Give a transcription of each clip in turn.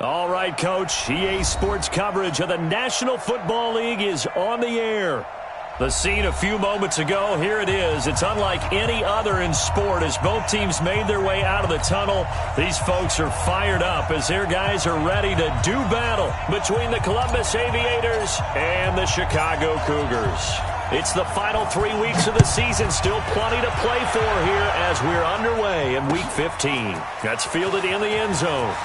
All right, Coach. EA Sports coverage of the National Football League is on the air. The scene a few moments ago, here it is. It's unlike any other in sport as both teams made their way out of the tunnel. These folks are fired up as their guys are ready to do battle between the Columbus Aviators and the Chicago Cougars. It's the final 3 weeks of the season. Still plenty to play for here as we're underway in Week 15. That's fielded in the end zone.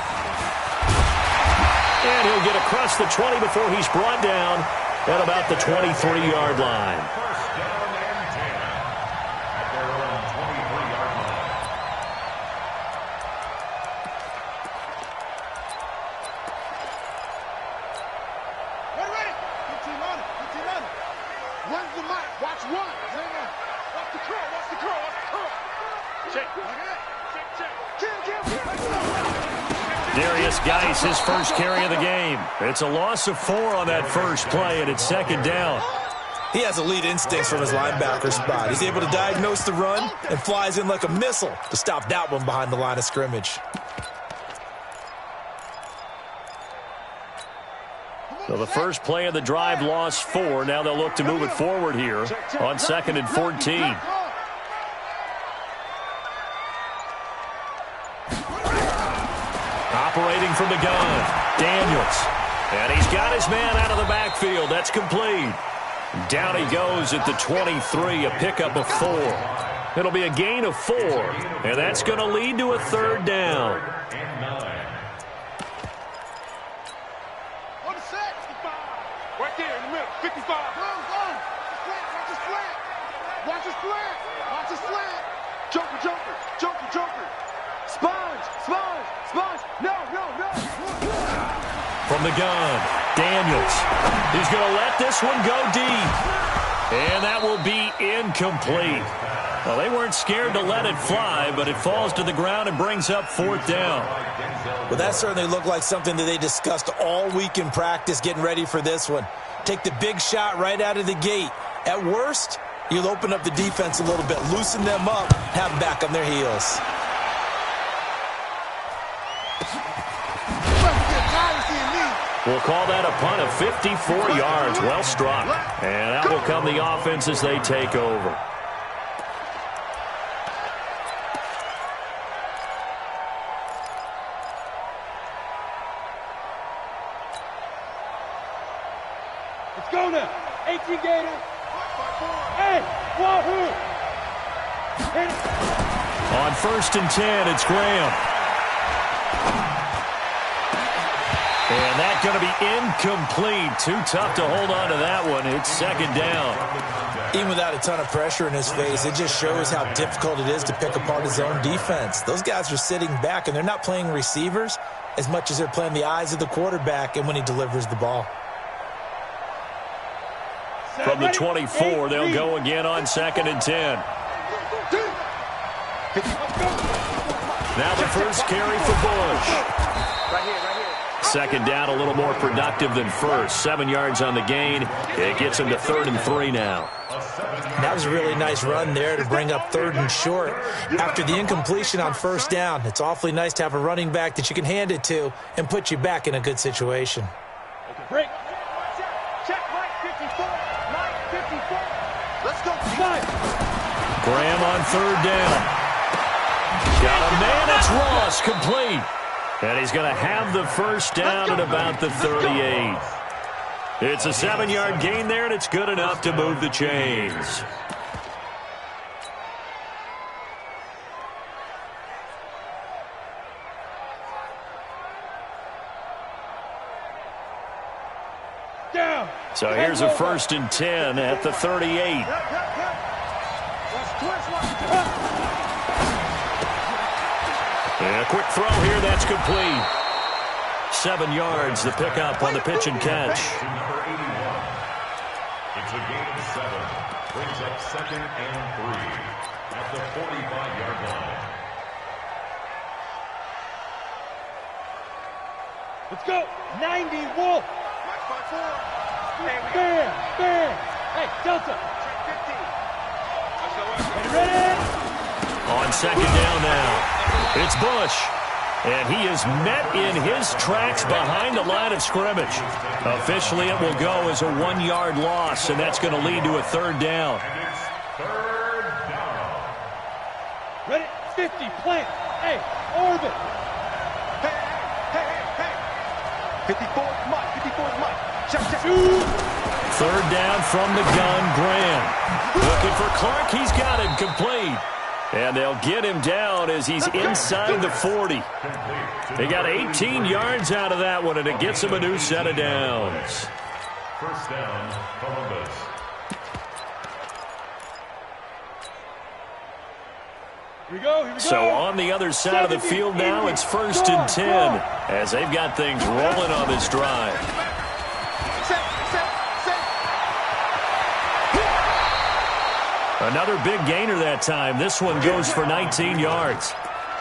And he'll get across the 20 before he's brought down at about the 23-yard line. First down and 10 at their own 23-yard line. Ready? 15 on it. 15 on it. Runs the mic. Watch one. Watch the curl. Watch the curl. Watch the curl. Check. Darius Geis, his first carry of the game. It's a loss of 4 on that first play, and it's second down. He has elite instincts from his linebacker spot. He's able to diagnose the run and flies in like a missile to stop that one behind the line of scrimmage. So the first play of the drive lost 4. Now they'll look to move it forward here on 2nd and 14. Operating from the gun, Daniels. And he's got his man out of the backfield. That's complete. Down he goes at the 23, a pickup of 4. It'll be a gain of 4, and that's going to lead to a third down. On the set. 55. Right there in the middle. 55. Go. Watch his flat. Watch his flat. Watch his flat. Joker. Sponge. No. From the gun, Daniels. He's going to let this one go deep. And that will be incomplete. Well, they weren't scared to let it fly, but it falls to the ground and brings up 4th down. Well, that certainly looked like something that they discussed all week in practice getting ready for this one. Take the big shot right out of the gate. At worst, you'll open up the defense a little bit, loosen them up, have them back on their heels. We'll call that a punt of 54 yards. Well struck. And out will come the offense as they take over. Let's go now. 18 Gator. Hey, wahoo. On 1st and 10, it's Graham. And that's going to be incomplete. Too tough to hold on to that one. It's second down. Even without a ton of pressure in his face, it just shows how difficult it is to pick apart his own defense. Those guys are sitting back, and they're not playing receivers as much as they're playing the eyes of the quarterback and when he delivers the ball. From the 24, they'll go again on 2nd and 10. Now the first carry for Bush. Right here. Second down, a little more productive than first. 7 yards on the gain. It gets him to 3rd and 3 now. That was a really nice run there to bring up 3rd and short. After the incompletion on 1st down, it's awfully nice to have a running back that you can hand it to and put you back in a good situation. Break. Check right 54. Right 54. Let's go. Graham on 3rd down. Got a man. It's Ross, complete. And he's going to have the first down at about the 38. It's a 7-yard gain there, and it's good enough to move the chains. So here's a 1st and 10 at the 38. And a quick throw here, that's complete. 7 yards, the pickup on the pitch and catch. It's a gain of 7. Brings up 2nd and 3 at the 45-yard line. Let's go. 90, Wolf. Bam. Hey, Delta. Ready? On 2nd down now, it's Bush. And he is met in his tracks behind the line of scrimmage. Officially, it will go as a 1-yard loss, and that's going to lead to a third down. Third down. Ready? 50, plant. Hey, orbit. Hey. 54's Mike. 54's Mike. Check. Third down from the gun, Graham. Looking for Clark. He's got him complete. And they'll get him down as he's inside the 40. They got 18 yards out of that one, and it gets him a new set of downs. First down, Columbus. Here we go. So on the other side of the field now, it's 1st and 10 as they've got things rolling on this drive. Another big gainer that time. This one goes for 19 yards.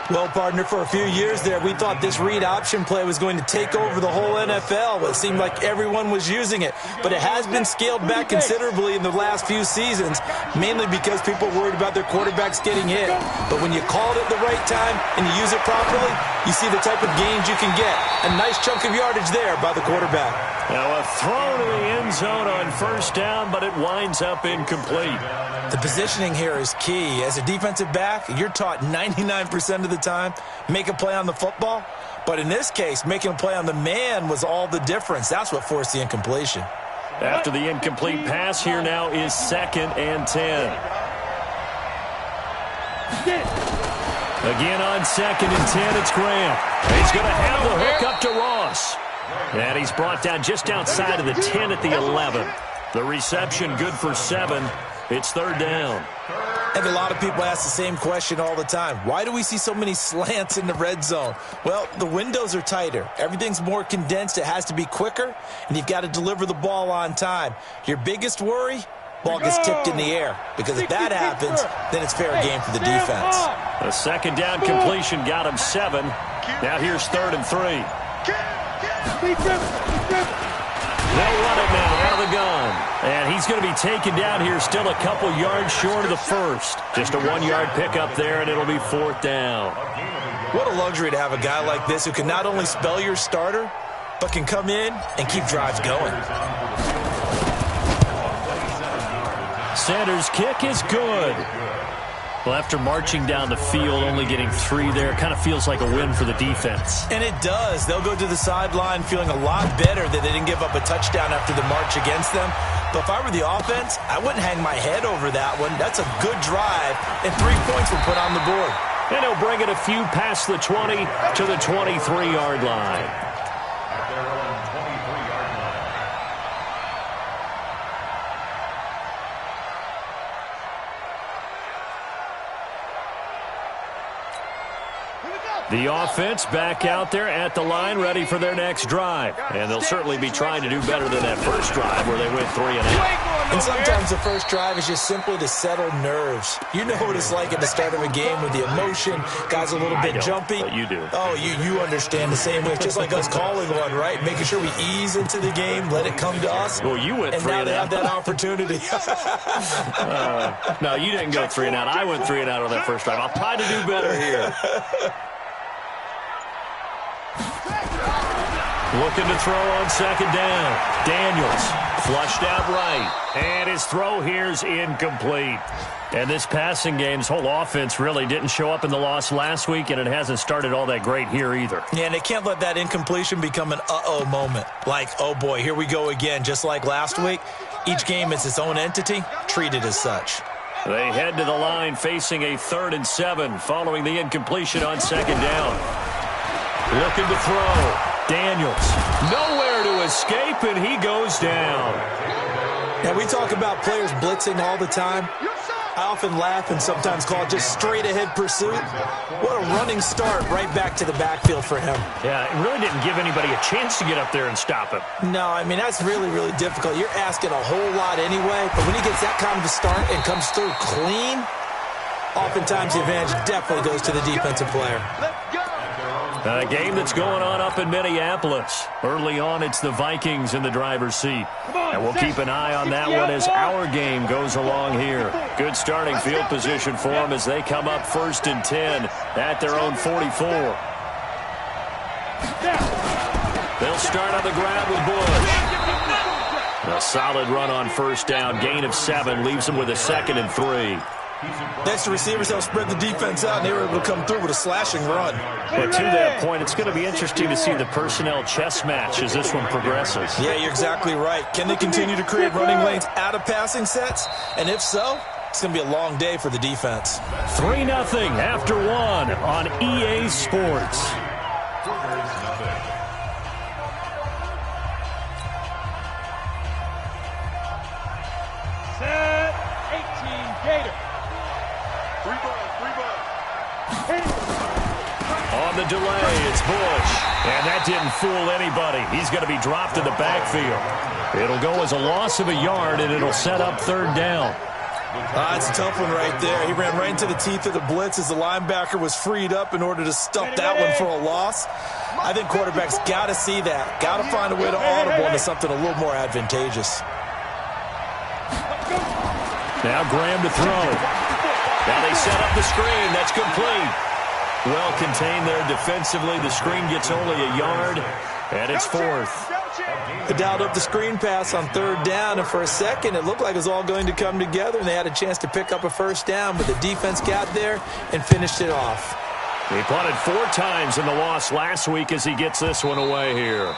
Well, partner, for a few years there, we thought this read option play was going to take over the whole NFL. It seemed like everyone was using it. But it has been scaled back considerably in the last few seasons, mainly because people are worried about their quarterbacks getting hit. But when you call it at the right time and you use it properly, you see the type of gains you can get. A nice chunk of yardage there by the quarterback. Now a throw to the end zone on first down, but it winds up incomplete. The positioning here is key. As a defensive back, you're taught 99% of the time, make a play on the football. But in this case, making a play on the man was all the difference. That's what forced the incompletion. After the incomplete pass, here now is 2nd and 10. Again on 2nd and 10, it's Graham. He's going to have the hook up to Ross. And he's brought down just outside of the 10 at the 11. The reception good for 7. It's 3rd down. And a lot of people ask the same question all the time. Why do we see so many slants in the red zone? Well, the windows are tighter. Everything's more condensed. It has to be quicker, and you've got to deliver the ball on time. Your biggest worry? Ball gets tipped in the air. Because if that happens, then it's fair game for the defense. A 2nd down completion got him 7. Now here's 3rd and 3. They'll run it now out of the gun. And he's going to be taken down here still a couple yards short of the first. Just a 1-yard pickup there, and it'll be 4th down. What a luxury to have a guy like this who can not only spell your starter, but can come in and keep drives going. Sanders' kick is good. Well, after marching down the field, only getting 3 there, kind of feels like a win for the defense. And it does. They'll go to the sideline feeling a lot better that they didn't give up a touchdown after the march against them. But if I were the offense, I wouldn't hang my head over that one. That's a good drive, and 3 points were put on the board. And he'll bring it a few past the 20 to the 23-yard line. At their own 23-yard line. The offense back out there at the line, ready for their next drive. And they'll certainly be trying to do better than that first drive where they went 3 and out. And sometimes the first drive is just simply to settle nerves. You know what it's like at the start of a game with the emotion. Guys a little bit jumpy. But you do. Oh, you understand the same way. It's just like us calling one, right? Making sure we ease into the game, let it come to us. Well, you went 3 and out. And now they have that opportunity. No, you didn't go 3 and out. I went 3 and out on that first drive. I'll try to do better here. Looking to throw on 2nd down. Daniels flushed out right. And his throw here's incomplete. And this passing game's whole offense really didn't show up in the loss last week, and it hasn't started all that great here either. Yeah, and they can't let that incompletion become an uh-oh moment. Like, oh boy, here we go again. Just like last week, each game is its own entity, treated as such. They head to the line facing a 3rd and 7 following the incompletion on 2nd down. Looking to throw. Daniels, nowhere to escape, and he goes down. Now, we talk about players blitzing all the time. I often laugh and sometimes call it just straight-ahead pursuit. What a running start right back to the backfield for him. Yeah, it really didn't give anybody a chance to get up there and stop him. No, I mean, that's really, really difficult. You're asking a whole lot anyway, but when he gets that kind of a start and comes through clean, oftentimes the advantage definitely goes to the defensive player. A game that's going on up in Minneapolis. Early on, it's the Vikings in the driver's seat. And we'll keep an eye on that one as our game goes along here. Good starting field position for them as they come up 1st and 10 at their own 44. They'll start on the ground with Bush. A solid run on first down. Gain of 7 leaves them with a 2nd and 3. Next, the receivers help spread the defense out, and they were able to come through with a slashing run. And to that point, it's going to be interesting to see the personnel chess match as this one progresses. Yeah, you're exactly right. Can they continue to create running lanes out of passing sets? And if so, it's going to be a long day for the defense. 3-0 after 1 on EA Sports. Set 18 Gator. 3 ball. On the delay, it's Bush. And that didn't fool anybody. He's going to be dropped in the backfield. It'll go as a loss of a yard, and it'll set up 3rd down. It's a tough one right there. He ran right into the teeth of the blitz as the linebacker was freed up in order to stuff that one for a loss. I think quarterbacks got to see that. Got to find a way to audible into something a little more advantageous. Now Graham to throw. Now they set up the screen. That's complete. Well contained there defensively. The screen gets only a yard, and it's 4th. They dialed up the screen pass on 3rd down, and for a second it looked like it was all going to come together, and they had a chance to pick up a 1st down, but the defense got there and finished it off. He punted 4 times in the loss last week as he gets this one away here.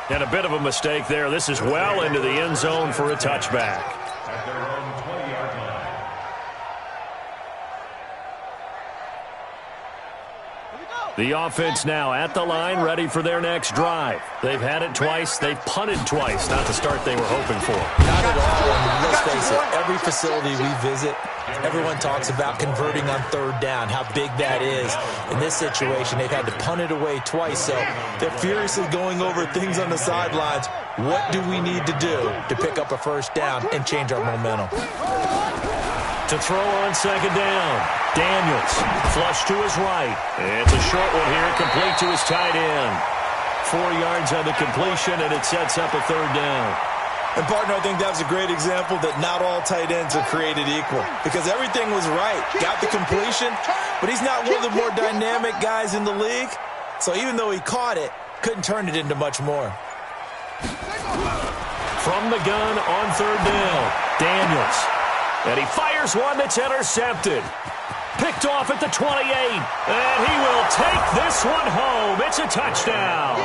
And a bit of a mistake there. This is well into the end zone for a touchback. At their own 20-yard line. The offense now at the line, ready for their next drive. They've had it twice. They've punted twice. Not the start they were hoping for. Not at all. And let's face it, every facility we visit, everyone talks about converting on 3rd down, how big that is. In this situation, they've had to punt it away twice, so they're furiously going over things on the sidelines. What do we need to do to pick up a 1st down and change our momentum? To throw on 2nd down. Daniels, flush to his right. It's a short one here, complete to his tight end. 4 yards on the completion, and it sets up a 3rd down. And, partner, I think that was a great example that not all tight ends are created equal, because everything was right. Got the completion, but he's not one of the more dynamic guys in the league. So even though he caught it, couldn't turn it into much more. From the gun on 3rd down, Daniels. And he fires one that's intercepted. Picked off at the 28. And he will take this one home. It's a touchdown.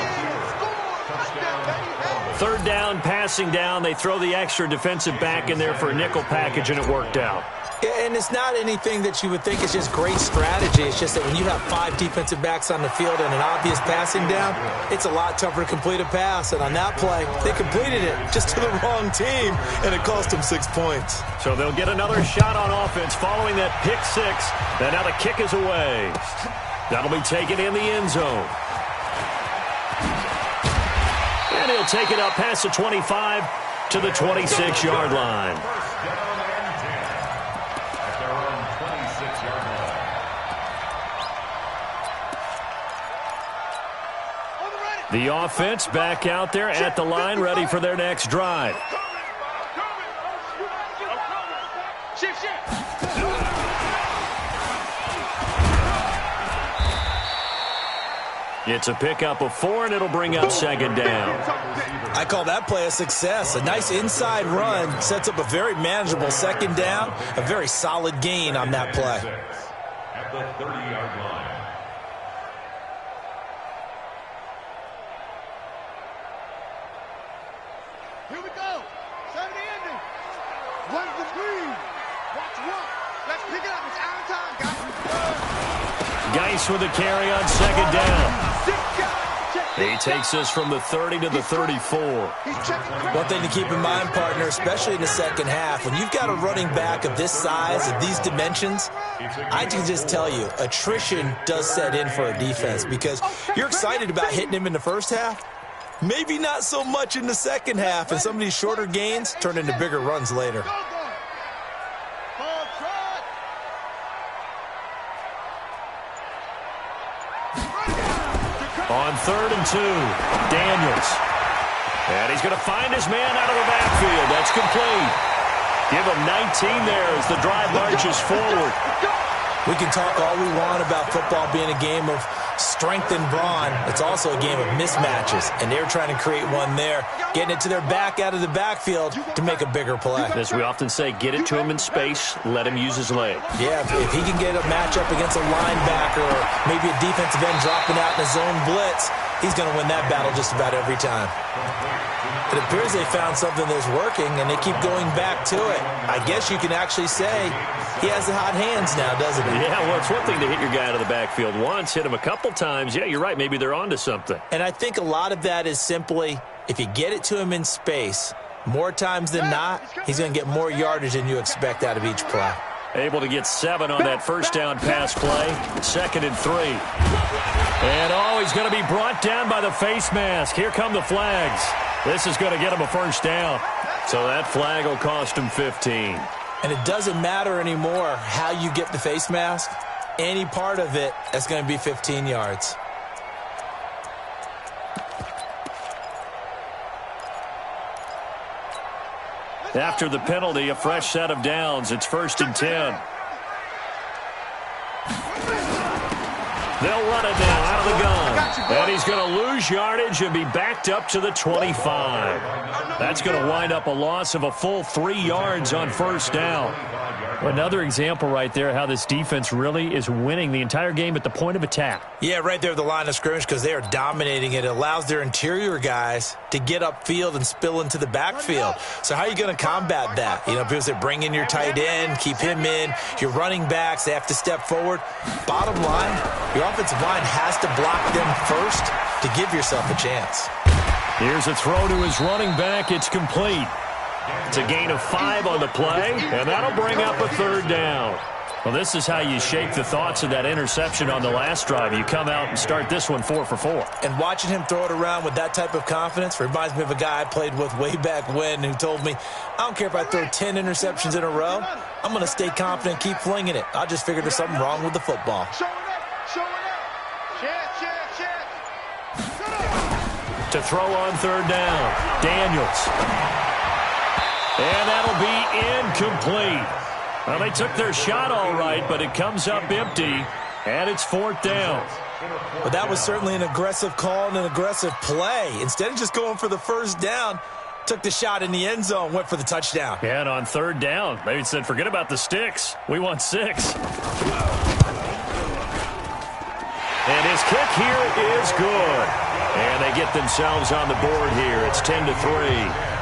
3rd down, passing down. They throw the extra defensive back in there for a nickel package, and it worked out. And it's not anything that you would think is just great strategy. It's just that when you have 5 defensive backs on the field and an obvious passing down, it's a lot tougher to complete a pass. And on that play, they completed it just to the wrong team, and it cost them 6 points. So they'll get another shot on offense following that pick 6. And now the kick is away. That'll be taken in the end zone. And he'll take it up past the 25 to the 26-yard line. The offense back out there at the line, ready for their next drive. It's a pickup of 4, and it'll bring up 2nd down. I call that play a success. A nice inside run sets up a very manageable 2nd down, a very solid gain on that play. At the 30-yard line. Here we go. 70 ending. Run the screen. Watch one. Let's pick it up. It's out of time, guys. Geis with a carry on 2nd down. He takes this from the 30 to the 34. One thing to keep in mind, partner, especially in the second half, when you've got a running back of this size, of these dimensions, I can just tell you, attrition does set in for a defense because you're excited about hitting him in the first half. Maybe not so much in the second half, and some of these shorter gains turn into bigger runs later. On 3rd and 2, Daniels. And he's going to find his man out of the backfield. That's complete. Give him 19 there as the drive marches forward. We can talk all we want about football being a game of strength and brawn. It's also a game of mismatches, and they're trying to create one there, getting it to their back out of the backfield to make a bigger play. As we often say, get it to him in space, let him use his leg. Yeah, if he can get a matchup against a linebacker or maybe a defensive end dropping out in a zone blitz, he's going to win that battle just about every time. It appears they found something that's working, and they keep going back to it. I guess you can actually say he has the hot hands now, doesn't he? Yeah, well, it's one thing to hit your guy out of the backfield once, hit him a couple times. Yeah, you're right. Maybe they're onto something. And I think a lot of that is simply if you get it to him in space, more times than not, he's going to get more yardage than you expect out of each play. Able to get 7 on that first down pass play. 2nd and 3. And, he's going to be brought down by the face mask. Here come the flags. This is going to get him a first down. So that flag will cost him 15. And it doesn't matter anymore how you get the face mask. Any part of it is going to be 15 yards. After the penalty, a fresh set of downs. It's 1st and 10. They'll run it now out of the gun. And he's going to lose yardage and be backed up to the 25. That's going to wind up a loss of a full 3 yards on first down. Another example right there how this defense really is winning the entire game at the point of attack. Yeah, right there at the line of scrimmage because they are dominating it. It allows their interior guys to get upfield and spill into the backfield. So how are you going to combat that? You know, people say bring in your tight end, keep him in. Your running backs, they have to step forward. Bottom line, your offensive line has to block them first to give yourself a chance. Here's a throw to his running back. It's complete. It's a gain of 5 on the play, and that'll bring up a 3rd down. Well, this is how you shake the thoughts of that interception on the last drive. You come out and start this one 4 for 4. And watching him throw it around with that type of confidence reminds me of a guy I played with way back when who told me, I don't care if I throw 10 interceptions in a row. I'm going to stay confident and keep flinging it. I just figured there's something wrong with the football. To throw on 3rd down, Daniels. And that'll be incomplete. Well, they took their shot all right, but it comes up empty, and it's 4th down. But that was certainly an aggressive call and an aggressive play. Instead of just going for the first down, took the shot in the end zone, went for the touchdown. Yeah, and on 3rd down, they said, forget about the sticks. We want 6. And his kick here is good. And they get themselves on the board here. It's 10-3.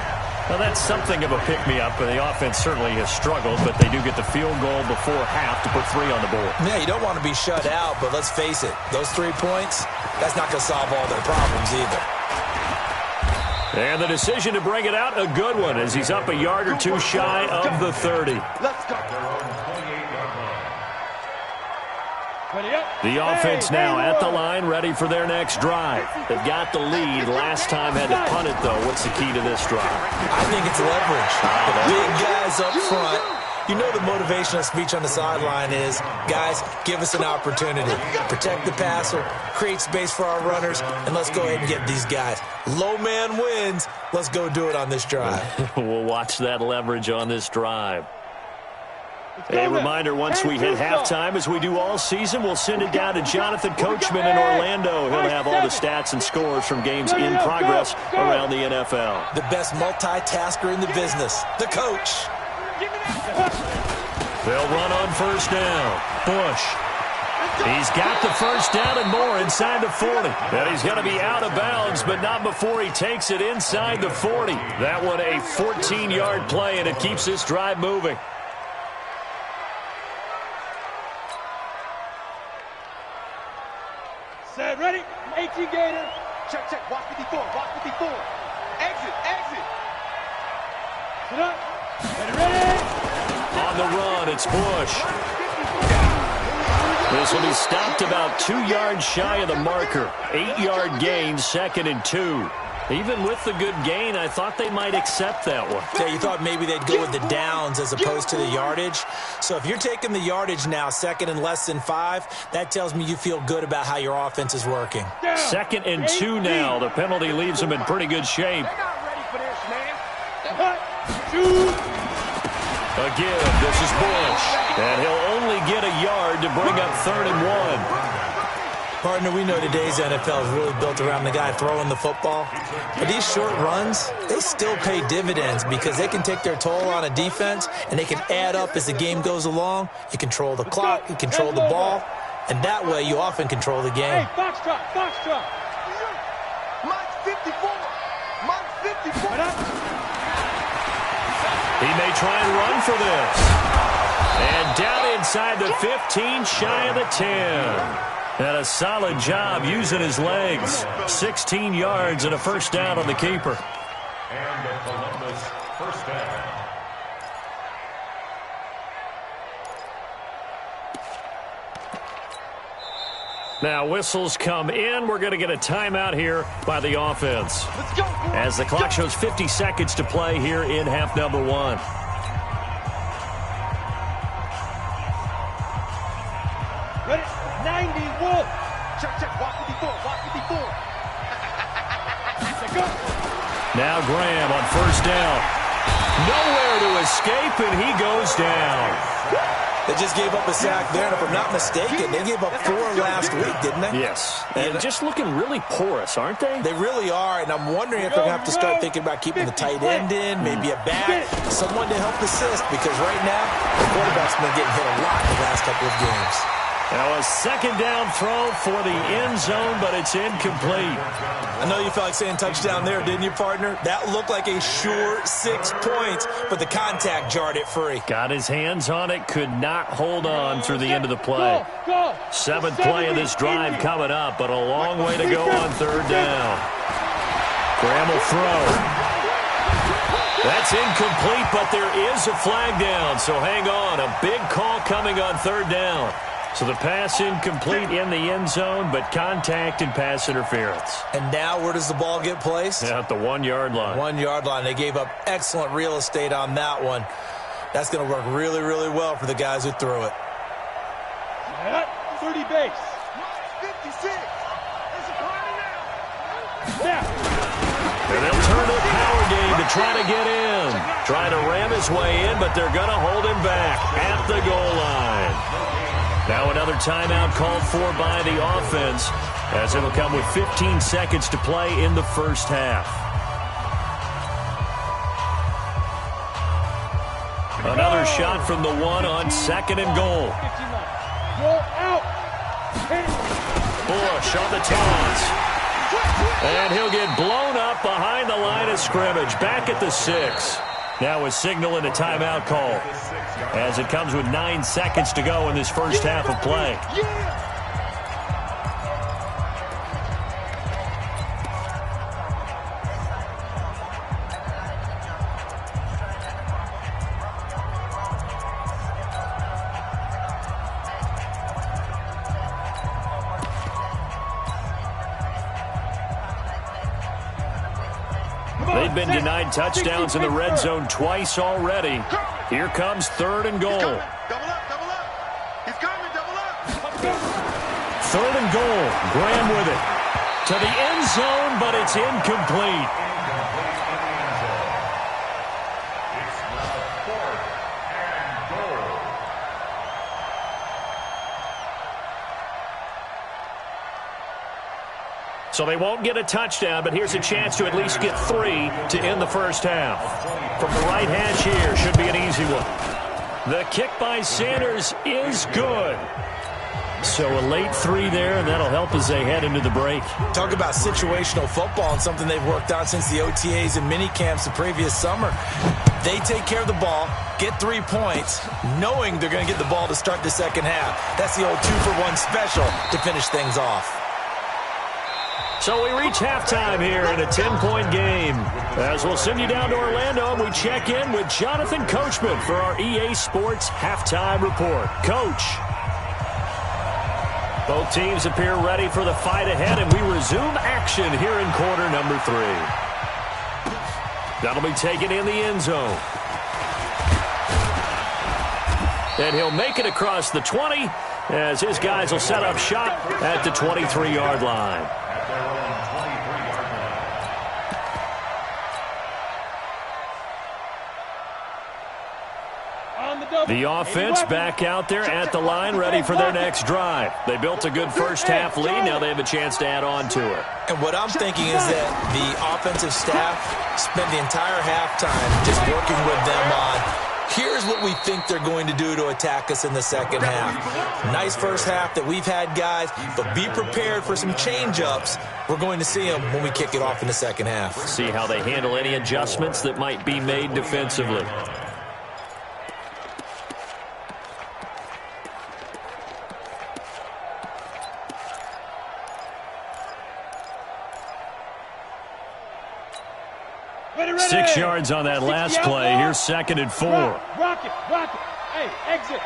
Well, that's something of a pick-me-up. The offense certainly has struggled, but they do get the field goal before half to put 3 on the board. Yeah, you don't want to be shut out, but let's face it, those 3 points, that's not going to solve all their problems either. And the decision to bring it out, a good one, as he's up a yard or 2 shy of the 30. Let's go. The offense now at the line, ready for their next drive. They've got the lead. Last time had to punt it, though. What's the key to this drive? I think it's leverage. The big guys up front. You know the motivational speech on the sideline is, guys, give us an opportunity. Protect the passer, create space for our runners, and let's go ahead and get these guys. Low man wins. Let's go do it on this drive. We'll watch that leverage on this drive. A reminder, once we hit halftime, as we do all season, we'll send it down to Jonathan Coachman in Orlando. He'll have all the stats and scores from games in progress around the NFL. The best multitasker in the business, the coach. They'll run on first down. Bush. He's got the first down and more inside the 40. And he's going to be out of bounds, but not before he takes it inside the 40. That one a 14-yard play, and it keeps this drive moving. Set, ready? 18 Gator. Check, check. Watch 54. Watch 54. Exit, exit. Sit up. Ready? On the run, it's Bush. This will be stopped about 2 yards shy of the marker. 8-yard gain, 2nd and 2. Even with the good gain, I thought they might accept that one. Yeah, you thought maybe they'd go with the downs as opposed to the yardage. So if you're taking the yardage now, 2nd and less than 5, that tells me you feel good about how your offense is working. 2nd and 2 now. The penalty leaves them in pretty good shape. Again, this is Bush. And he'll only get a yard to bring up 3rd and 1. Partner, we know today's NFL is really built around the guy throwing the football. But these short runs, they still pay dividends because they can take their toll on a defense, and they can add up as the game goes along. You control the clock, you control the ball, and that way you often control the game. Hey, foxtrot, foxtrot. Mike's 54. Mike's 54. He may try and run for this. And down inside the 15, shy of the 10. And a solid job using his legs. 16 yards and a first down on the keeper. And the Columbus first down. Now whistles come in. We're going to get a timeout here by the offense. Let's go. As the clock shows 50 seconds to play here in half number 1. Ready? 91. Check, check. Walk 54. Walk 54. Let's go. Now Graham on first down. Nowhere to escape, and he goes down. They just gave up a sack there, and if I'm not mistaken, they gave up 4 last week, didn't they? Yes. And just looking really porous, aren't they? They really are, and I'm wondering if they're going to have to start thinking about keeping the tight end in, maybe a back, someone to help assist, because right now, the quarterback's been getting hit a lot in the last couple of games. Now a second down throw for the end zone, but it's incomplete. I know you felt like saying touchdown there, didn't you, partner? That looked like a sure 6 points, but the contact jarred it free. Got his hands on it, could not hold on through the end of the play. 7th play of this drive coming up, but a long way to go on third down. Graham will throw. That's incomplete, but there is a flag down, so hang on. A big call coming on third down. So the pass incomplete in the end zone, but contact and pass interference. And now where does the ball get placed? Yeah, at the 1-yard line. 1-yard line. They gave up excellent real estate on that one. That's going to work really, really well for the guys who threw it. 30 base. 56. It's a party now. And they'll turn to the power game to try to get in. Trying to ram his way in, but they're going to hold him back at the goal line. Now another timeout called for by the offense, as it'll come with 15 seconds to play in the first half. Another shot from the 1 on 2nd and goal. Bush on the toss. And he'll get blown up behind the line of scrimmage, back at the 6. Now a signal and a timeout call, as it comes with 9 seconds to go in this first half of play. They've been denied touchdowns in the red zone twice already. Here comes 3rd and goal. Double up, double up. He's coming, double up. 3rd and goal. Graham with it. To the end zone, but it's incomplete. It's now 4th and goal. So they won't get a touchdown, but here's a chance to at least get 3 to end the first half. From the right hash here, should be an easy one. The kick by Sanders is good. So a late 3 there, and that'll help as they head into the break. Talk about situational football and something they've worked on since the OTAs and mini camps the previous summer. They take care of the ball, get 3 points, knowing they're going to get the ball to start the second half. That's the old 2-for-1 special to finish things off. So we reach halftime here in a 10-point game. As we'll send you down to Orlando, and we check in with Jonathan Coachman for our EA Sports Halftime Report. Coach. Both teams appear ready for the fight ahead, and we resume action here in quarter number 3. That'll be taken in the end zone. And he'll make it across the 20, as his guys will set up shop at the 23-yard line. At their own 23-yard line. The offense back out there at the line, ready for their next drive. They built a good first-half lead. Now they have a chance to add on to it. And what I'm thinking is that the offensive staff spent the entire halftime just working with them on, here's what we think they're going to do to attack us in the second half. Nice first half that we've had, guys, but be prepared for some change-ups. We're going to see them when we kick it off in the second half. See how they handle any adjustments that might be made defensively. Ready. 6 yards on that last play. Here's 2nd and 4. Rock it. Hey, exit.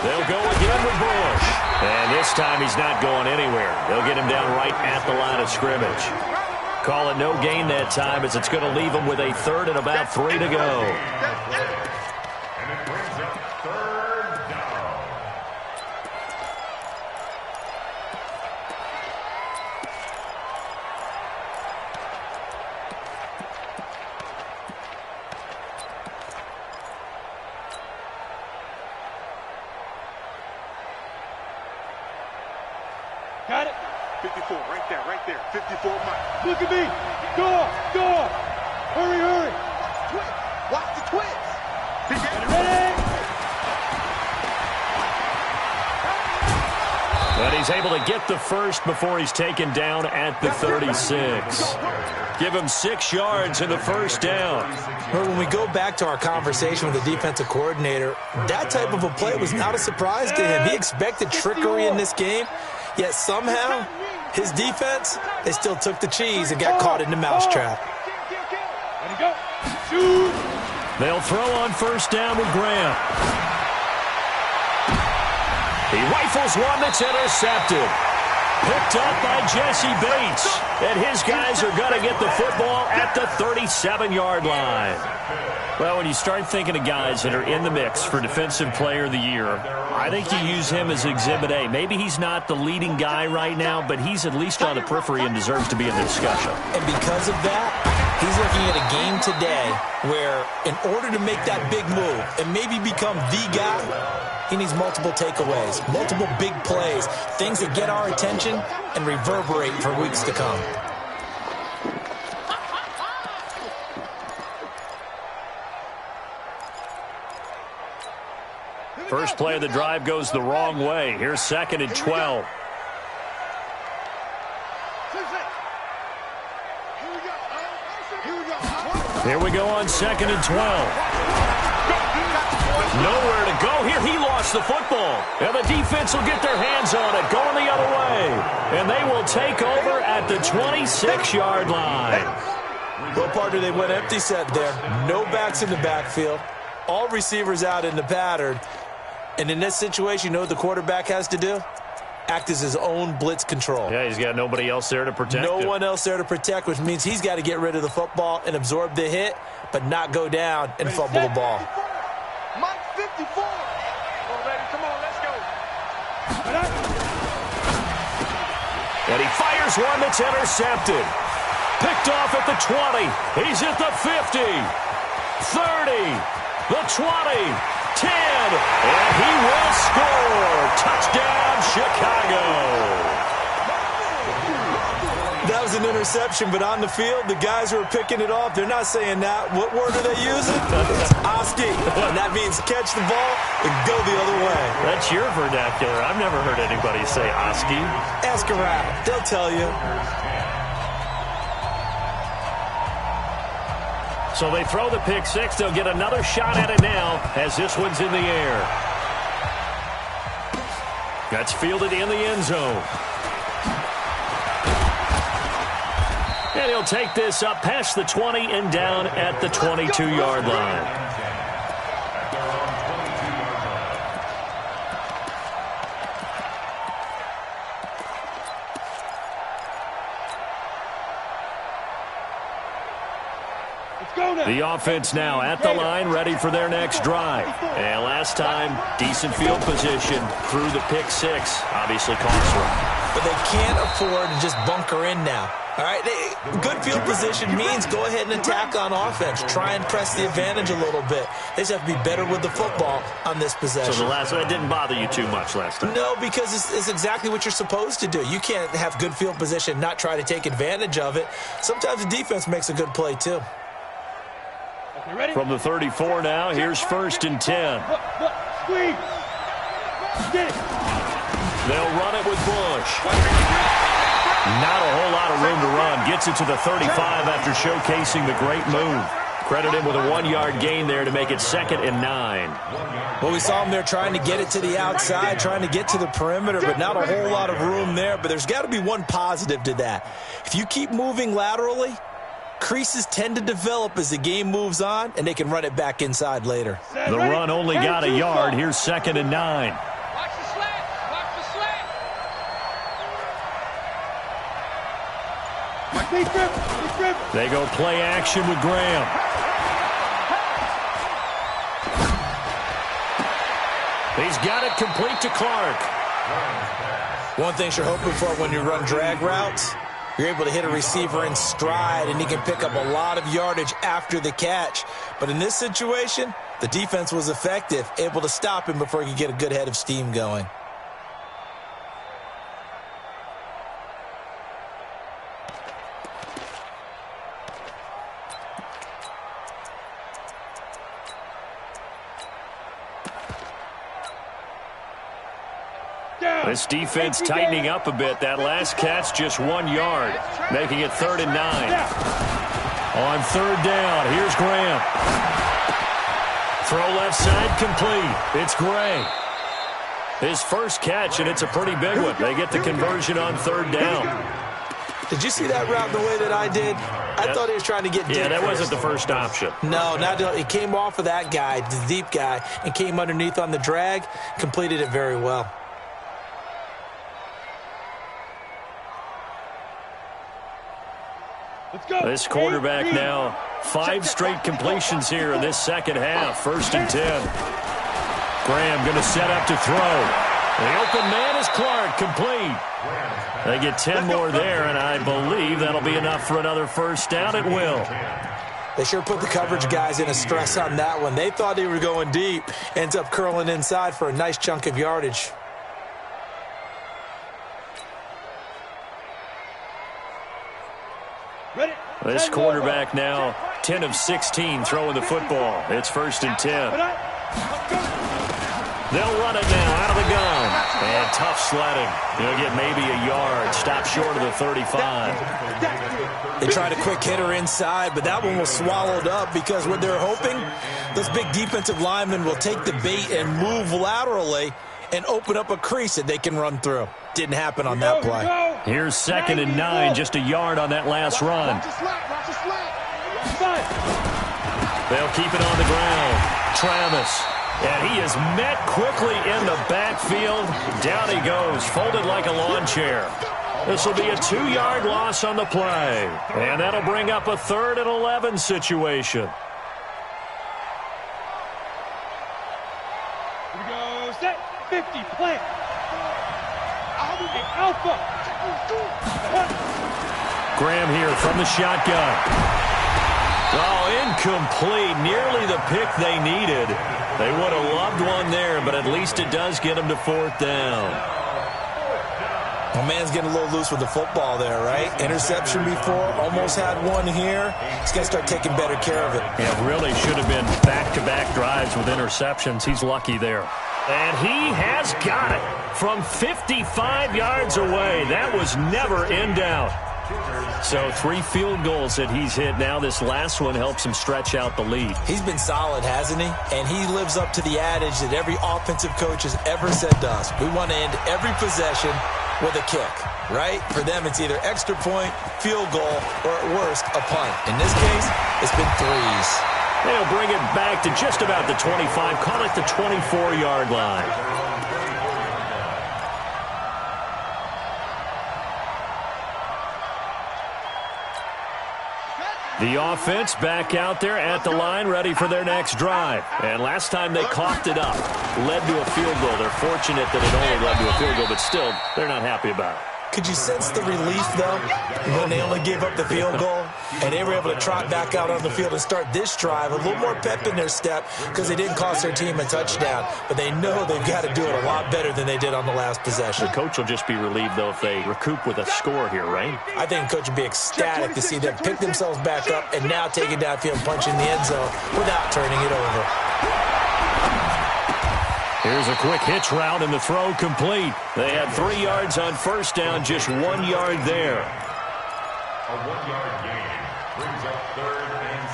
They'll go again with Bush. And this time he's not going anywhere. They'll get him down right at the line of scrimmage. Call it no gain that time, as it's going to leave him with a 3rd and about 3 to go. And it brings up 3rd down. Got it. 54, right there. 54 Mike. Look at me. Go. Hurry. Twitch. Watch the twitch. Ready. But he's able to get the first before he's taken down at the 36. Give him 6 yards in the first down. But when we go back to our conversation with the defensive coordinator, that type of a play was not a surprise to him. He expected trickery in this game, yet somehow his defense, they still took the cheese and got caught in the mousetrap. Ready, go. Shoot. They'll throw on first down with Graham. He rifles one that's intercepted. Picked up by Jesse Bates. And his guys are going to get the football at the 37-yard line. Well, when you start thinking of guys that are in the mix for Defensive Player of the Year, I think you use him as Exhibit A. Maybe he's not the leading guy right now, but he's at least on the periphery and deserves to be in the discussion. And because of that, he's looking at a game today where in order to make that big move and maybe become the guy, he needs multiple takeaways, multiple big plays, things that get our attention and reverberate for weeks to come. First play of the drive goes the wrong way. Here's 2nd and 12. Here we go on 2nd and 12. Nowhere to go here. He lost the football. And the defense will get their hands on it, going the other way. And they will take over at the 26-yard line. Well, partner, they went empty set there. No backs in the backfield. All receivers out in the pattern. And in this situation, you know what the quarterback has to do? Act as his own blitz control. Yeah, he's got nobody else there to protect him. No one else there to protect, which means he's got to get rid of the football and absorb the hit, but not go down and fumble the ball. Mike 54. Come on, baby. Come on, let's go. And he fires one that's intercepted. Picked off at the 20. He's at the 50. 30. The 20. 10. And he will score. Touchdown, Chicago. That was an interception, but on the field, the guys who are picking it off, they're not saying that. What word are they using? It's Oski. And that means catch the ball and go the other way. That's your vernacular. I've never heard anybody say Oski. Ask around. They'll tell you. So they throw the pick six. They'll get another shot at it now as this one's in the air. That's fielded in the end zone. And he'll take this up past the 20 and down at the 22-yard line. The offense now at the line, ready for their next drive. And last time, decent field position through the pick six. Obviously cost them. but they can't afford to just bunker in now. All right, good field position means go ahead and attack on offense. Try and press the advantage a little bit. They just have to be better with the football on this possession. So the last one, it didn't bother you too much last time? No, because it's exactly what you're supposed to do. You can't have good field position, not try to take advantage of it. Sometimes the defense makes a good play, too. Okay, ready? From the 34 now, here's 1st and 10. Squeeze. Get it. They'll run it with Bush. Not a whole lot of room to run. Gets it to the 35 after showcasing the great move. Credit him with a 1-yard gain there to make it 2nd and 9. Well, we saw him there trying to get it to the outside, trying to get to the perimeter, but not a whole lot of room there. But there's got to be one positive to that. If you keep moving laterally, creases tend to develop as the game moves on, and they can run it back inside later. The run only got a yard. Here's 2nd and 9. Watch the slant. Watch the slant. They go play action with Graham. He's got it complete to Clark. One thing you're hoping for when you run drag routes, you're able to hit a receiver in stride, and he can pick up a lot of yardage after the catch. But in this situation, the defense was effective, able to stop him before he could get a good head of steam going. This defense tightening up a bit. That last catch just 1 yard, making it 3rd and 9. On 3rd down, here's Graham. Throw left side complete. It's Gray. His first catch, and it's a pretty big one. They get the conversion on 3rd down. Did you see that route the way that I did? I thought he was trying to get deep. Yeah, that wasn't the first option. No, he came off of that guy, the deep guy, and came underneath on the drag, completed it very well. This quarterback now, 5 straight completions here in this second half. 1st and 10. Graham going to set up to throw. The open man is Clark, complete. They get 10 more there, and I believe that'll be enough for another 1st down. It will. They sure put the coverage guys in a stress on that one. They thought they were going deep. Ends up curling inside for a nice chunk of yardage. This quarterback now 10 of 16 throwing the football. It's 1st and 10. They'll run it now out of the gun. And tough sledding. He'll get maybe a yard. Stop short of the 35. They tried a quick hitter inside, but that one was swallowed up because what they're hoping, those big defensive linemen will take the bait and move laterally and open up a crease that they can run through. Didn't happen on that play. Here's 2nd and 9, just a yard on that last run. They'll keep it on the ground. Travis. And he is met quickly in the backfield. Down he goes, folded like a lawn chair. This will be a 2-yard loss on the play. And that'll bring up a 3rd and 11 situation. Here we go. Set. 50. Plant. Alpha. Graham here from the shotgun. Oh, incomplete. Nearly the pick they needed. They would have loved one there, but at least it does get them to 4th down. Well, man's getting a little loose with the football there, right? Interception before, almost had one here. He's got to start taking better care of it. Yeah, really should have been back-to-back drives with interceptions. He's lucky there. And he has got it from 55 yards away. That was never in doubt. So 3 field goals that he's hit now. This last one helps him stretch out the lead. He's been solid, hasn't he? And he lives up to the adage that every offensive coach has ever said to us. We want to end every possession with a kick, right? For them, it's either extra point, field goal, or at worst, a punt. In this case, it's been 3s. They'll bring it back to just about the 25, call it the 24-yard line. The offense back out there at the line, ready for their next drive. And last time they coughed it up, led to a field goal. They're fortunate that it only led to a field goal, but still, they're not happy about it. Could you sense the relief, though, when they only gave up the field goal and they were able to trot back out on the field and start this drive? A little more pep in their step because they didn't cost their team a touchdown, but they know they've got to do it a lot better than they did on the last possession. The coach will just be relieved, though, if they recoup with a score here, right? I think the coach would be ecstatic to see them pick themselves back up and now take it downfield and punch in the end zone without turning it over. Here's a quick hitch route, and the throw complete. They had 3 yards on first down, just 1 yard there. A 1-yard gain brings up 3rd and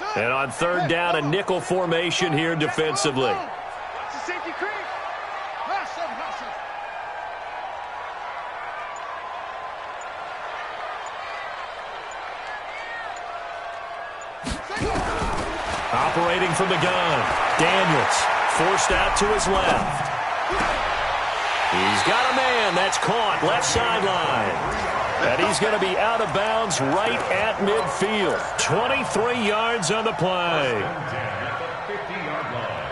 6. And on 3rd down, a nickel formation here defensively. Watch the safety creep. Hustle, hustle. Operating from the gun, Daniels forced out to his left. He's got a man that's caught left sideline. And he's going to be out of bounds right at midfield. 23 yards on the play. At the 50-yard line.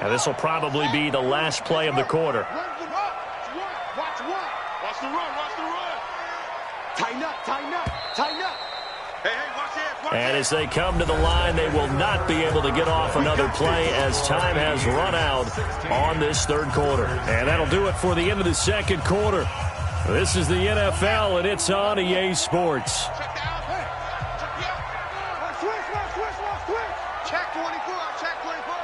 And this will probably be the last play of the quarter. Watch one. Watch the run. Watch the run. Tighten up. Tighten up. Tighten up. Hey, watch it. Watch And it. as they come to the line, they will not be able to get off another play as time has run out on this 3rd quarter. And that'll do it for the end of the 2nd quarter. This is the NFL, and it's on EA Sports. Check the out. Hey, check the out. Switch. Check 24. Check 24.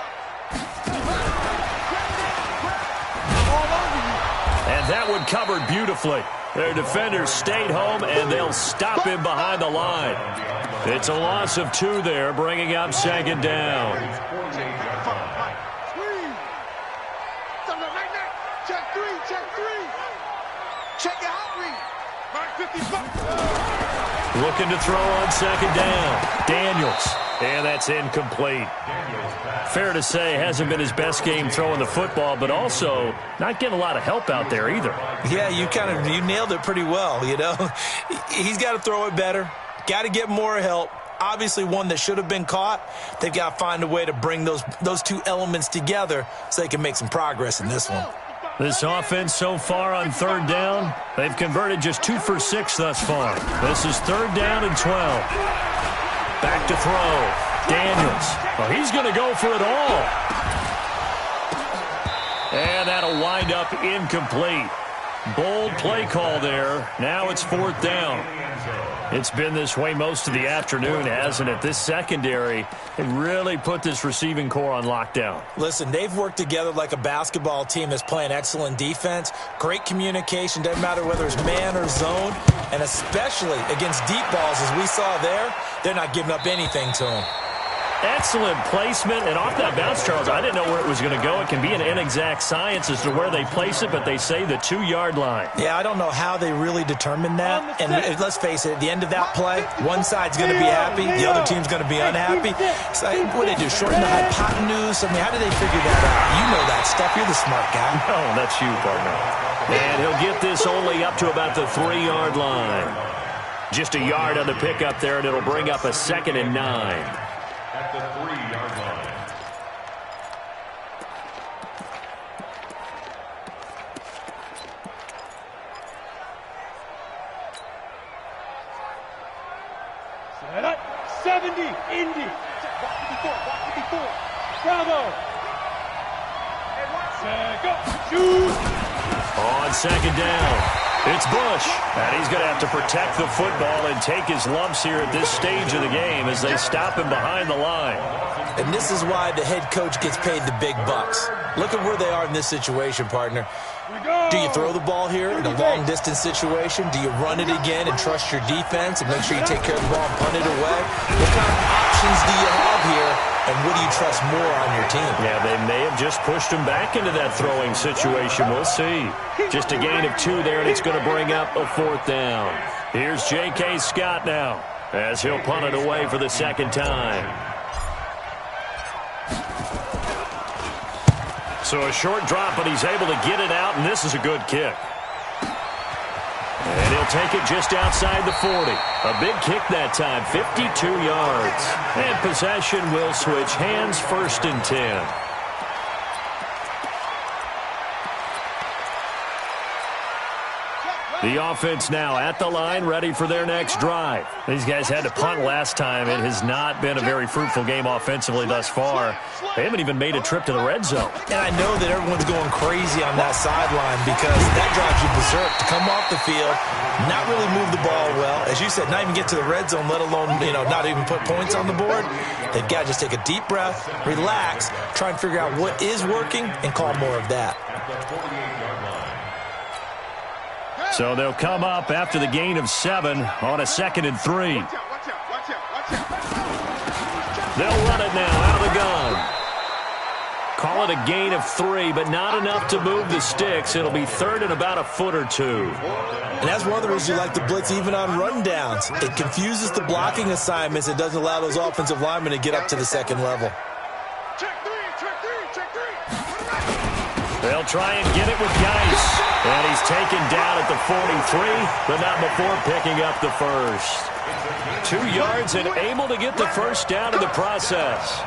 And that one covered beautifully. Their defenders stayed home, and they'll stop him behind the line. It's a loss of 2 there, bringing up 2nd down. Check 3. Check your hot read. 55. Looking to throw on 2nd down. Daniels. And that's incomplete. Fair to say, hasn't been his best game throwing the football, but also not getting a lot of help out there either. Yeah, you nailed it pretty well, you know. He's got to throw it better. Got to get more help. Obviously one that should have been caught. They've got to find a way to bring those 2 elements together so they can make some progress in this one. This offense so far on 3rd down, they've converted just 2 for 6 thus far. This is 3rd down and 12. Back to throw. Daniels. Well, he's going to go for it all. And that'll wind up incomplete. Bold play call there. Now it's 4th down. It's been this way most of the afternoon, hasn't it? This secondary, it really put this receiving core on lockdown. Listen, they've worked together like a basketball team that's playing excellent defense. Great communication, doesn't matter whether it's man or zone. And especially against deep balls, as we saw there, they're not giving up anything to them. Excellent placement, and off that bounce, Charles, I didn't know where it was going to go. It can be an inexact science as to where they place it, but they say the 2-yard line. Yeah, I don't know how they really determined that. And let's face it, at the end of that play, one side's going to be happy, the other team's going to be unhappy. So what do they do, shorten the hypotenuse? I mean, how do they figure that out? You know that stuff. You're the smart guy. No, that's you, partner. And he'll get this only up to about the 3-yard line. Just a yard on the pickup there, and it'll bring up a 2nd and 9. At the 3-yard line. Set up. 70. Indy. Watch it before. Bravo. Set up. Shoot. On 2nd down, it's Bush. And he's going to have to protect the football and take his lumps here at this stage of the game as they stop him behind the line. And this is why the head coach gets paid the big bucks. Look at where they are in this situation, partner. Do you throw the ball here in a long-distance situation? Do you run it again and trust your defense and make sure you take care of the ball and punt it away? What kind of options do you have here, and what do you trust more on your team? Yeah, they may have just pushed him back into that throwing situation. We'll see. Just a gain of 2 there, and it's going to bring up a 4th down. Here's J.K. Scott now as he'll punt it away for the 2nd time. So a short drop, but he's able to get it out, and this is a good kick. And he'll take it just outside the 40. A big kick that time, 52 yards. And possession will switch hands, 1st and 10. The offense now at the line, ready for their next drive. These guys had to punt last time. It has not been a very fruitful game offensively thus far. They haven't even made a trip to the red zone. And I know that everyone's going crazy on that sideline because that drives you berserk to come off the field, not really move the ball well. As you said, not even get to the red zone, let alone, not even put points on the board. They've got to just take a deep breath, relax, try and figure out what is working, and call more of that. So they'll come up after the gain of 7 on a 2nd and 3. They'll run it now out of the gun. Call it a gain of 3, but not enough to move the sticks. It'll be 3rd and about a foot or 2. And that's one of the reasons you like to blitz even on rundowns. It confuses the blocking assignments. It doesn't allow those offensive linemen to get up to the 2nd level. They'll try and get it with Geis. And he's taken down at the 43, but not before picking up the 1st. 2 yards and able to get the 1st down in the process.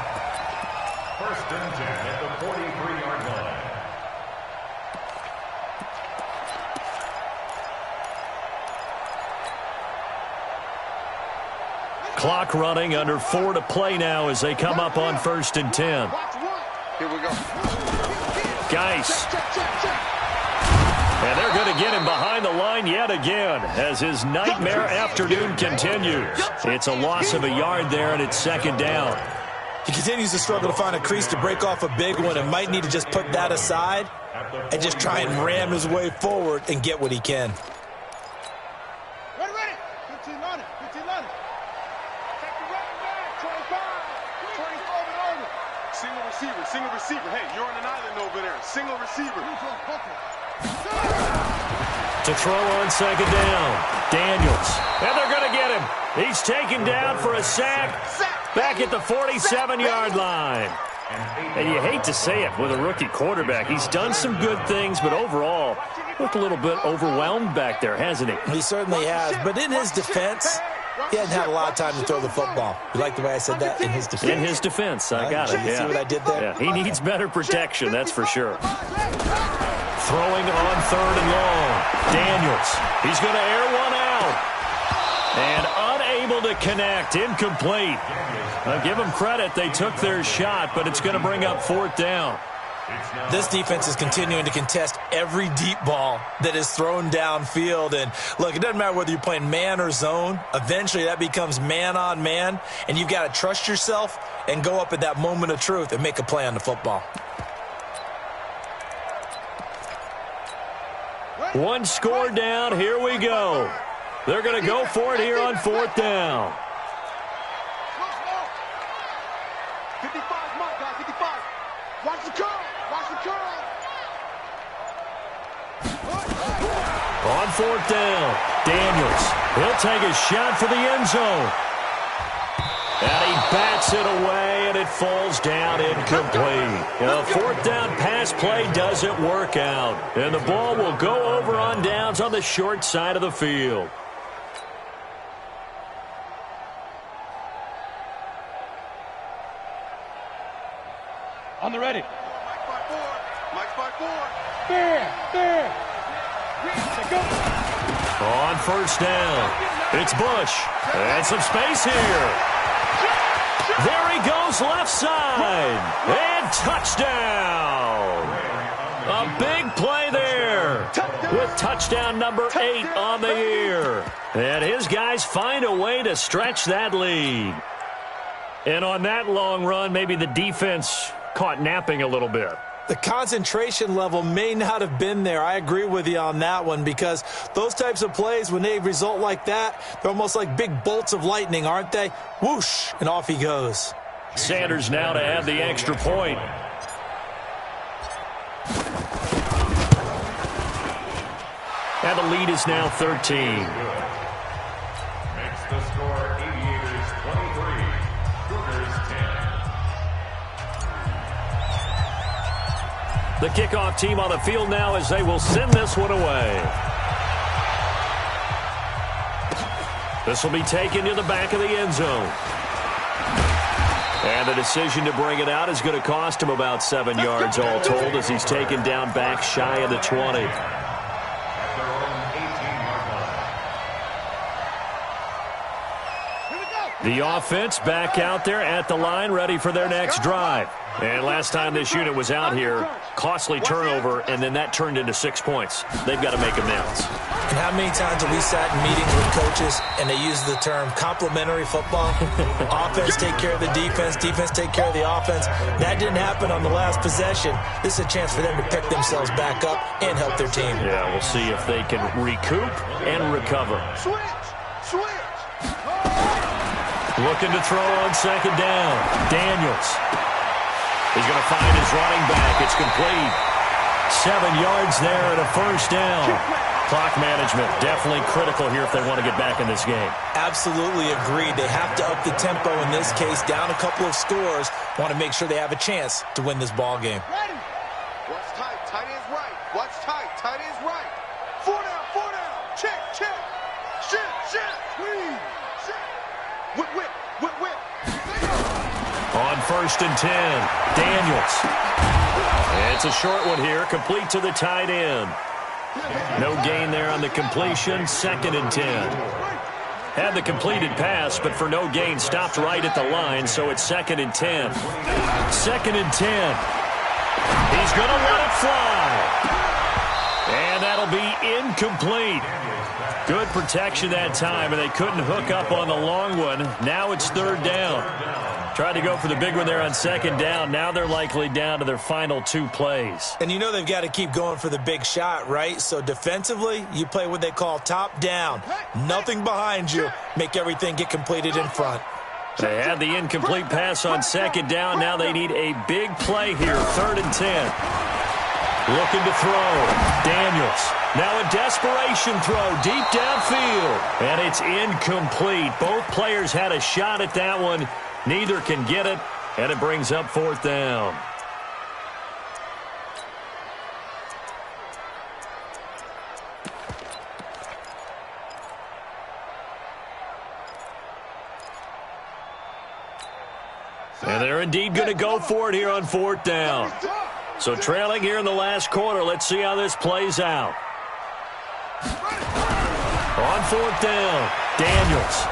1st and 10 at the 43-yard line. Clock running, under 4 to play now as they come up on 1st and 10. Here we go. Geis. And they're going to get him behind the line yet again as his nightmare afternoon continues. It's a loss of a yard there, and it's 2nd down. He continues to struggle to find a crease to break off a big one and might need to just put that aside and just try and ram his way forward and get what he can. Ready. 15 on it. 15 on it. Take the running back. 25. 24 and over. Single receiver. Hey, you're on an island over there. Single receiver. To throw on 2nd down. Daniels. And they're going to get him. He's taken down for a sack. Back at the 47-yard line. And you hate to say it with a rookie quarterback. He's done some good things, but overall, looked a little bit overwhelmed back there, hasn't he? He certainly has. But in his defense, he hasn't had a lot of time to throw the football. You like the way I said that? In his defense. In his defense. I got it, yeah. See what I did there? Yeah, he needs better protection, that's for sure. Throwing on 3rd and long. Daniels. He's going to air one out. And unable to connect. Incomplete. I'll give them credit. They took their shot, but it's going to bring up 4th down. This defense is continuing to contest every deep ball that is thrown downfield. And, look, it doesn't matter whether you're playing man or zone. Eventually, that becomes man-on-man, and you've got to trust yourself and go up at that moment of truth and make a play on the football. 1 score down. Here we go. They're going to go for it here on 4th down. 55, Mike, guys, 55. Watch the curl. On 4th down, Daniels. He'll take a shot for the end zone. And he bats it away, and it falls down incomplete. A 4th down pass play doesn't work out. And the ball will go over on downs on the short side of the field. On the ready. Mike's by 4. There. Go. On 1st down, it's Bush. And some space here. There he goes left side. And touchdown. A big play there with touchdown number 8 on the year. And his guys find a way to stretch that lead. And on that long run, maybe the defense caught napping a little bit. The concentration level may not have been there. I agree with you on that one because those types of plays, when they result like that, they're almost like big bolts of lightning, aren't they? Whoosh, and off he goes. Sanders now to add the extra point. And the lead is now 13. Makes the score Aviators 23, Cougars 10. The kickoff team on the field now as they will send this one away. This will be taken to the back of the end zone. And the decision to bring it out is going to cost him about 7 yards all told as he's taken down back shy of the 20. The offense back out there at the line, ready for their next drive. And last time this unit was out here, costly turnover, and then that turned into 6 points. They've got to make amends. And how many times have we sat in meetings with coaches and they use the term complementary football? Offense take care of the defense, defense take care of the offense. That didn't happen on the last possession. This is a chance for them to pick themselves back up and help their team. Yeah, we'll see if they can recoup and recover. Switch! Looking to throw on second down. Daniels. He's going to find his running back. It's complete. 7 yards there and a first down. Clock management definitely critical here if they want to get back in this game. Absolutely agreed. They have to up the tempo in this case. Down a couple of scores. Want to make sure they have a chance to win this ball game. Ready. Watch tight. Tight ends right. Watch tight. Tight ends right. 4 down. 4 down. Check. Shift. Squeeze. Whip. On first and 10, Daniels. It's a short one here, complete to the tight end. No gain there on the completion, 2nd and 10. Had the completed pass, but for no gain, stopped right at the line, so it's 2nd and 10. 2nd and 10. He's going to let it fly. And that'll be incomplete. Good protection that time, and they couldn't hook up on the long one. Now it's 3rd down. Tried to go for the big one there on 2nd down. Now they're likely down to their final 2 plays. And you know they've got to keep going for the big shot, right? So defensively, you play what they call top down. Nothing behind you. Make everything get completed in front. They had the incomplete pass on 2nd down. Now they need a big play here, 3rd and 10. Looking to throw. Daniels. Now a desperation throw deep downfield. And it's incomplete. Both players had a shot at that one. Neither can get it. And it brings up 4th down. And they're indeed going to go for it here on 4th down. So trailing here in the last quarter. Let's see how this plays out. On 4th down, Daniels.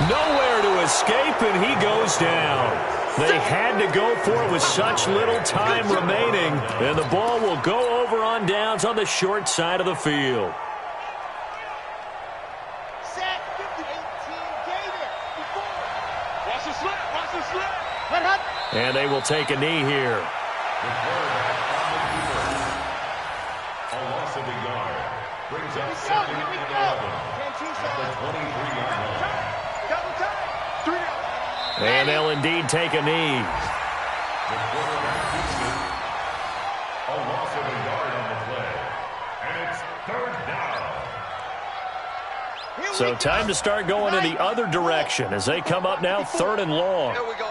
Nowhere to escape, and he goes down. They had to go for it with such little time remaining, and the ball will go over on downs on the short side of the field. Set 50-18, gave it. Watch the slip. And they will take a knee here. A loss of a yard brings up 2nd and 11 at the 23-yard line. And they'll indeed take a knee. The quarterback keeps it. A loss of a yard on the play. And it's 3rd down. So time to start going in the other direction as they come up now 3rd and long. Here we go.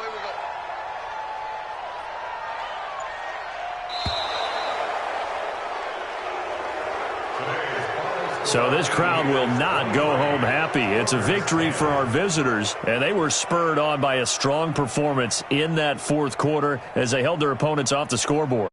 So this crowd will not go home happy. It's a victory for our visitors, and they were spurred on by a strong performance in that 4th quarter as they held their opponents off the scoreboard.